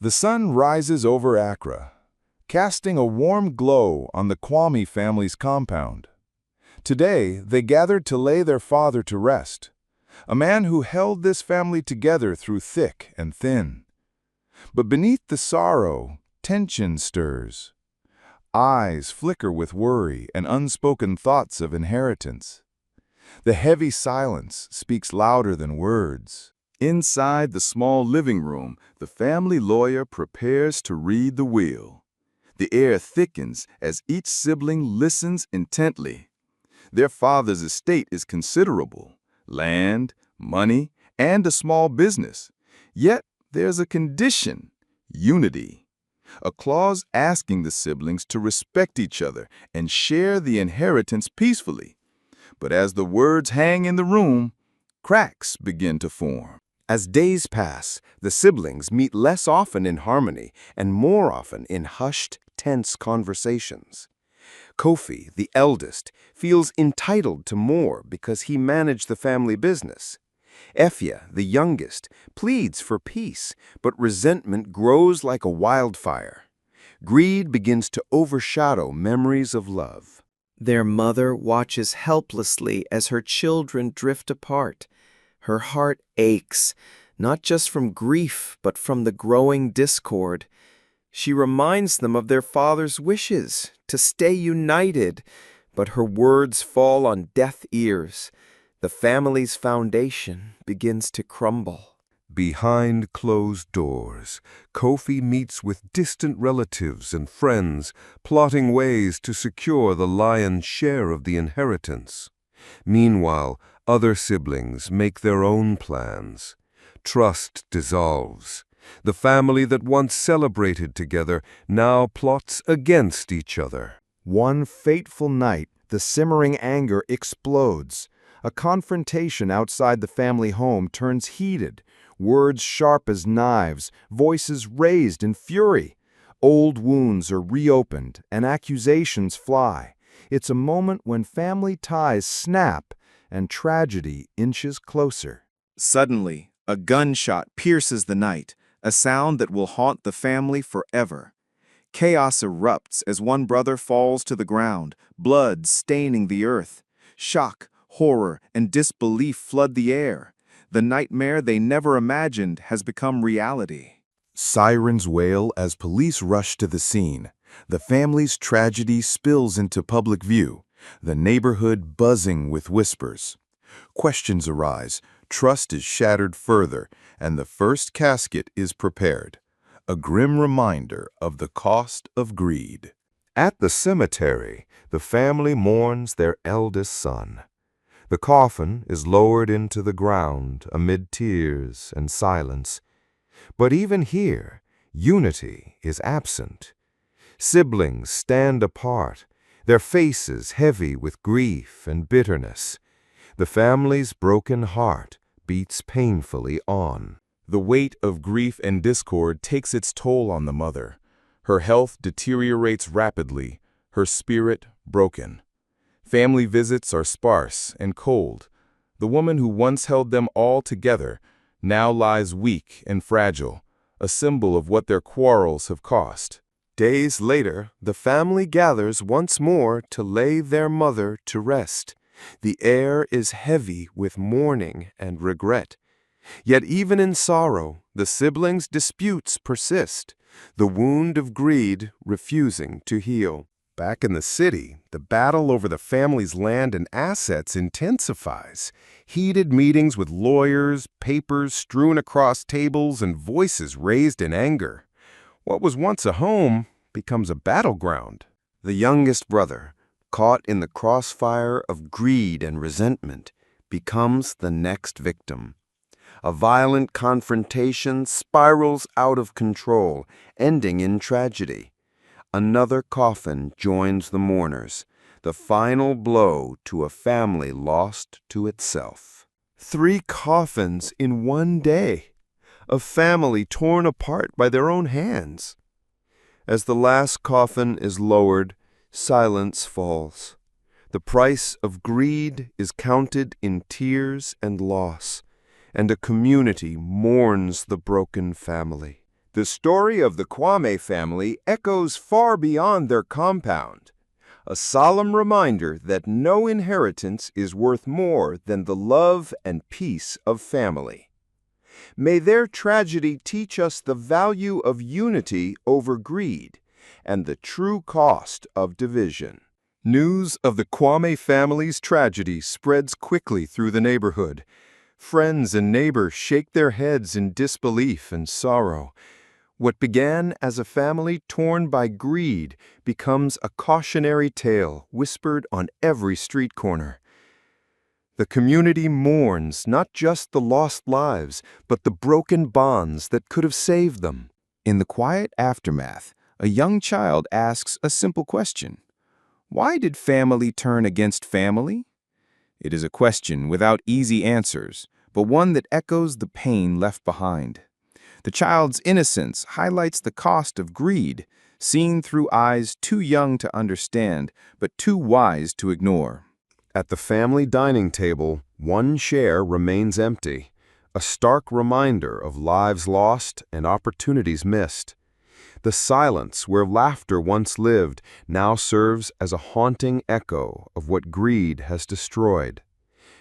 The sun rises over Accra, casting a warm glow on the Kwame family's compound. Today, they gathered to lay their father to rest, a man who held this family together through thick and thin. But beneath the sorrow, tension stirs. Eyes flicker with worry and unspoken thoughts of inheritance. The heavy silence speaks louder than words. Inside the small living room, the family lawyer prepares to read the will. The air thickens as each sibling listens intently. Their father's estate is considerable: land, money, and a small business. Yet there's a condition: unity. A clause asking the siblings to respect each other and share the inheritance peacefully. But as the words hang in the room, cracks begin to form. As days pass, the siblings meet less often in harmony and more often in hushed, tense conversations. Kofi, the eldest, feels entitled to more because he managed the family business. Efia, the youngest, pleads for peace, but resentment grows like a wildfire. Greed begins to overshadow memories of love. Their mother watches helplessly as her children drift apart. Her heart aches, not just from grief, but from the growing discord. She reminds them of their father's wishes to stay united, but her words fall on deaf ears. The family's foundation begins to crumble. Behind closed doors, Kofi meets with distant relatives and friends, plotting ways to secure the lion's share of the inheritance. Meanwhile, other siblings make their own plans. Trust dissolves. The family that once celebrated together now plots against each other. One fateful night, the simmering anger explodes. A confrontation outside the family home turns heated, words sharp as knives, voices raised in fury. Old wounds are reopened and accusations fly. It's a moment when family ties snap and tragedy inches closer. Suddenly, a gunshot pierces the night, a sound that will haunt the family forever. Chaos erupts as one brother falls to the ground, blood staining the earth. Shock, horror, and disbelief flood the air. The nightmare they never imagined has become reality. Sirens wail as police rush to the scene. The family's tragedy spills into public view, the neighborhood buzzing with whispers. Questions arise, trust is shattered further, and the first casket is prepared. A grim reminder of the cost of greed. At the cemetery, the family mourns their eldest son. The coffin is lowered into the ground amid tears and silence. But even here, unity is absent. Siblings stand apart, their faces heavy with grief and bitterness. The family's broken heart beats painfully on. The weight of grief and discord takes its toll on the mother. Her health deteriorates rapidly, her spirit broken. Family visits are sparse and cold. The woman who once held them all together now lies weak and fragile, a symbol of what their quarrels have cost. Days later, the family gathers once more to lay their mother to rest. The air is heavy with mourning and regret. Yet even in sorrow, the siblings' disputes persist, the wound of greed refusing to heal. Back in the city, the battle over the family's land and assets intensifies. Heated meetings with lawyers, papers strewn across tables, and voices raised in anger. What was once a home becomes a battleground. The youngest brother, caught in the crossfire of greed and resentment, becomes the next victim. A violent confrontation spirals out of control, ending in tragedy. Another coffin joins the mourners, the final blow to a family lost to itself. 3 coffins in one day, a family torn apart by their own hands. As the last coffin is lowered, silence falls. The price of greed is counted in tears and loss, and a community mourns the broken family. The story of the Kwame family echoes far beyond their compound, a solemn reminder that no inheritance is worth more than the love and peace of family. May their tragedy teach us the value of unity over greed and the true cost of division. News of the Kwame family's tragedy spreads quickly through the neighborhood. Friends and neighbors shake their heads in disbelief and sorrow. What began as a family torn by greed becomes a cautionary tale whispered on every street corner. The community mourns not just the lost lives, but the broken bonds that could have saved them. In the quiet aftermath, a young child asks a simple question. Why did family turn against family? It is a question without easy answers, but one that echoes the pain left behind. The child's innocence highlights the cost of greed, seen through eyes too young to understand, but too wise to ignore. At the family dining table, one chair remains empty, a stark reminder of lives lost and opportunities missed. The silence where laughter once lived now serves as a haunting echo of what greed has destroyed.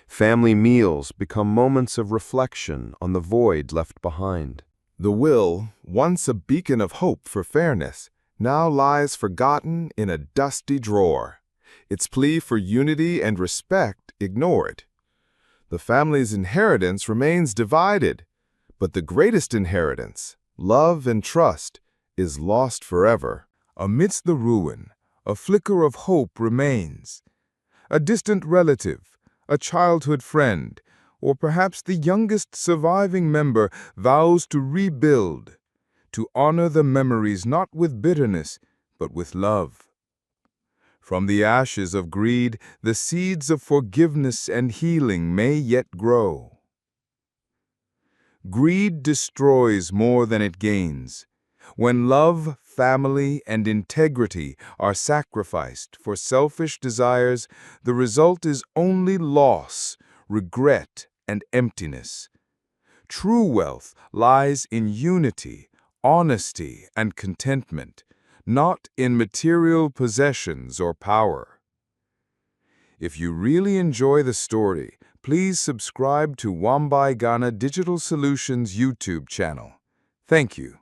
Family meals become moments of reflection on the void left behind. The will, once a beacon of hope for fairness, now lies forgotten in a dusty drawer. Its plea for unity and respect ignored. The family's inheritance remains divided, but the greatest inheritance, love and trust, is lost forever. Amidst the ruin, a flicker of hope remains. A distant relative, a childhood friend, or perhaps the youngest surviving member vows to rebuild, to honor the memories not with bitterness, but with love. From the ashes of greed, the seeds of forgiveness and healing may yet grow. Greed destroys more than it gains. When love, family, and integrity are sacrificed for selfish desires, the result is only loss, regret, and emptiness. True wealth lies in unity, honesty, and contentment, not in material possessions or power. If you really enjoy the story, please subscribe to Wambai Ghana Digital Solutions YouTube channel. Thank you.